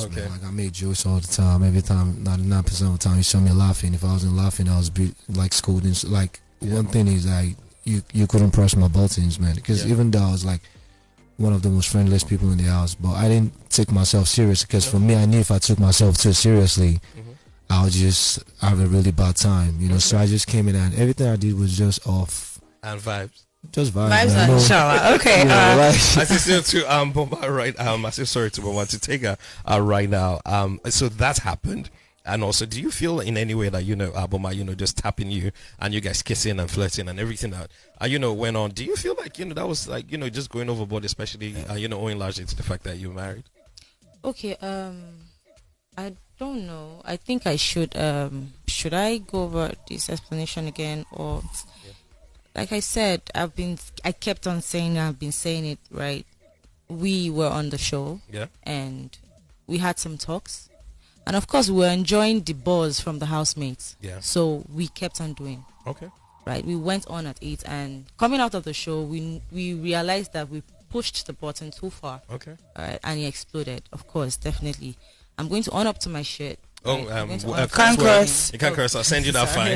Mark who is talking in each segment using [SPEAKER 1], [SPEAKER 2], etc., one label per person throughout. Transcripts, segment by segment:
[SPEAKER 1] house, man. Like, I made jokes all the time. Every time, 99% of the time, you saw me laughing. If I wasn't laughing, I was like scolding. Like, one thing is, like, you couldn't press my buttons, man. Because even though I was like one of the most friendliest people in the house, but I didn't take myself serious. Because for me, I knew if I took myself too seriously, I would just have a really bad time, you know. So I just came in and everything I did was just off
[SPEAKER 2] and vibes.
[SPEAKER 1] Just vibes.
[SPEAKER 3] Vibes and shower. Okay.
[SPEAKER 2] I say to Boma right. I say sorry to Boma to Tega right now. So that's happened. And also, do you feel in any way that, you know, Boma, you know, just tapping you and you guys kissing and flirting and everything that, you know, went on? Do you feel like, you know, that was like, you know, just going overboard, especially, you know, owing largely to the fact that you're married?
[SPEAKER 4] Okay. I don't know. I think I should I go over this explanation again, or like I said, I kept on saying, I've been saying it, right? We were on the show, and we had some talks, and of course we were enjoying the buzz from the housemates. So we kept on doing. Right, we went on at 8, and coming out of the show, we realized that we pushed the button too far. Right, and it exploded. Of course, definitely. I'm going to own up to my shit.
[SPEAKER 2] Right?
[SPEAKER 3] Can't curse.
[SPEAKER 2] You can't curse. I'll send you that fine.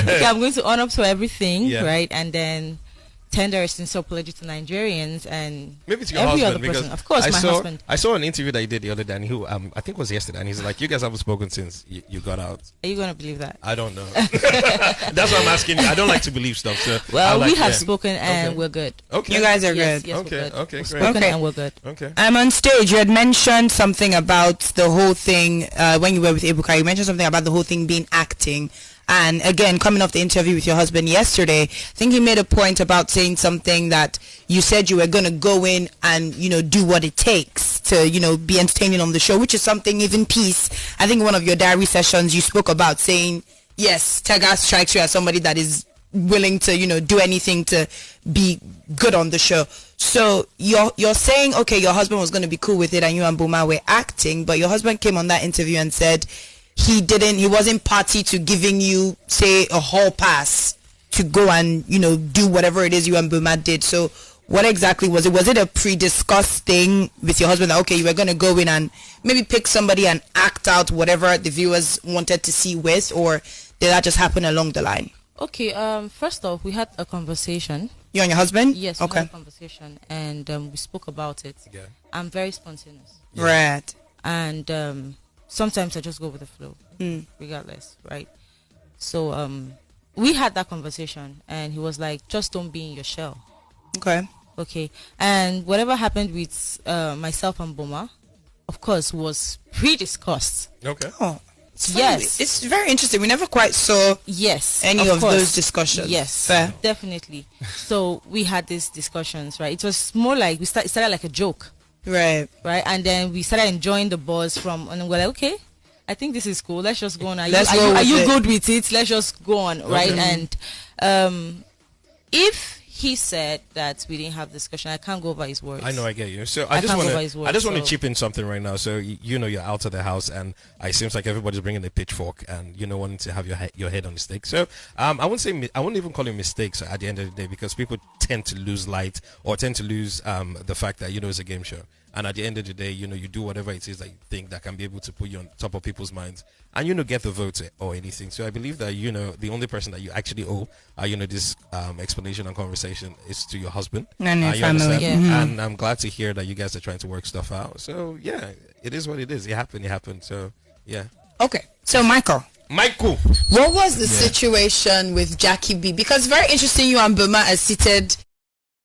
[SPEAKER 4] Okay, I'm going to own up to everything, right? And then tender a sincere apology to Nigerians and
[SPEAKER 2] maybe to your
[SPEAKER 4] every
[SPEAKER 2] husband,
[SPEAKER 4] other person. Of course, my husband.
[SPEAKER 2] I saw an interview that you did the other day, and who I think it was yesterday, and he's like, "You guys haven't spoken since you got out."
[SPEAKER 4] Are you gonna believe that?
[SPEAKER 2] I don't know. That's what I'm asking you. I don't like to believe stuff. So
[SPEAKER 4] well, we have spoken and we're good.
[SPEAKER 3] Okay, you guys are good.
[SPEAKER 4] Yes,
[SPEAKER 2] okay,
[SPEAKER 4] we're good.
[SPEAKER 2] Great.
[SPEAKER 4] Spoken and we're good.
[SPEAKER 2] Okay.
[SPEAKER 3] I'm on stage. You had mentioned something about the whole thing when you were with Ebuka. You mentioned something about the whole thing being acting. And again, coming off the interview with your husband yesterday, I think he made a point about saying something that you said you were going to go in and, you know, do what it takes to, you know, be entertaining on the show, which is something even Peace. I think in one of your diary sessions, you spoke about saying, yes, Tega strikes you as somebody that is willing to, you know, do anything to be good on the show. So you're saying, okay, your husband was going to be cool with it and you and Boma were acting, but your husband came on that interview and said he wasn't party to giving you, say, a hall pass to go and, you know, do whatever it is you and Boma did. So what exactly was it? Was it a pre-discussed thing with your husband that, okay, you were going to go in and maybe pick somebody and act out whatever the viewers wanted to see with, or did that just happen along the line?
[SPEAKER 4] Okay, first off, we had a conversation.
[SPEAKER 3] You and your husband?
[SPEAKER 4] Yes, we had a conversation, and we spoke about it. I'm very spontaneous.
[SPEAKER 3] Right.
[SPEAKER 4] And sometimes I just go with the flow, regardless, right? So we had that conversation, and he was like, just don't be in your shell. Okay. And whatever happened with myself and Boma, of course, was pre-discussed.
[SPEAKER 3] It's very interesting. We never quite saw any of those discussions.
[SPEAKER 4] Definitely. So we had these discussions, right? It was more like it started like a joke. Right. And then we started enjoying the buzz from, and we're like, okay, I think this is cool. Let's just go on. Are you good with it? Let's just go on, right? And if he said that we didn't have discussion, I can't go over his words.
[SPEAKER 2] I know, I get you. So I just want to chip in something right now. So you know, you're out of the house, and it seems like everybody's bringing a pitchfork, and you know, wanting to have your head on the stake. So I wouldn't even call it mistakes at the end of the day, because people tend to lose light or tend to lose the fact that, you know, it's a game show. And at the end of the day, you know, you do whatever it is that you think that can be able to put you on top of people's minds and, you know, get the vote or anything. So I believe that, you know, the only person that you actually owe, you know, this explanation and conversation is to your husband.
[SPEAKER 3] And your family.
[SPEAKER 2] And I'm glad to hear that you guys are trying to work stuff out. So, yeah, it is what it is. It happened. So, yeah.
[SPEAKER 3] Okay. So, Michael.
[SPEAKER 5] What was the situation with Jackie B? Because very interesting, you and Boma are seated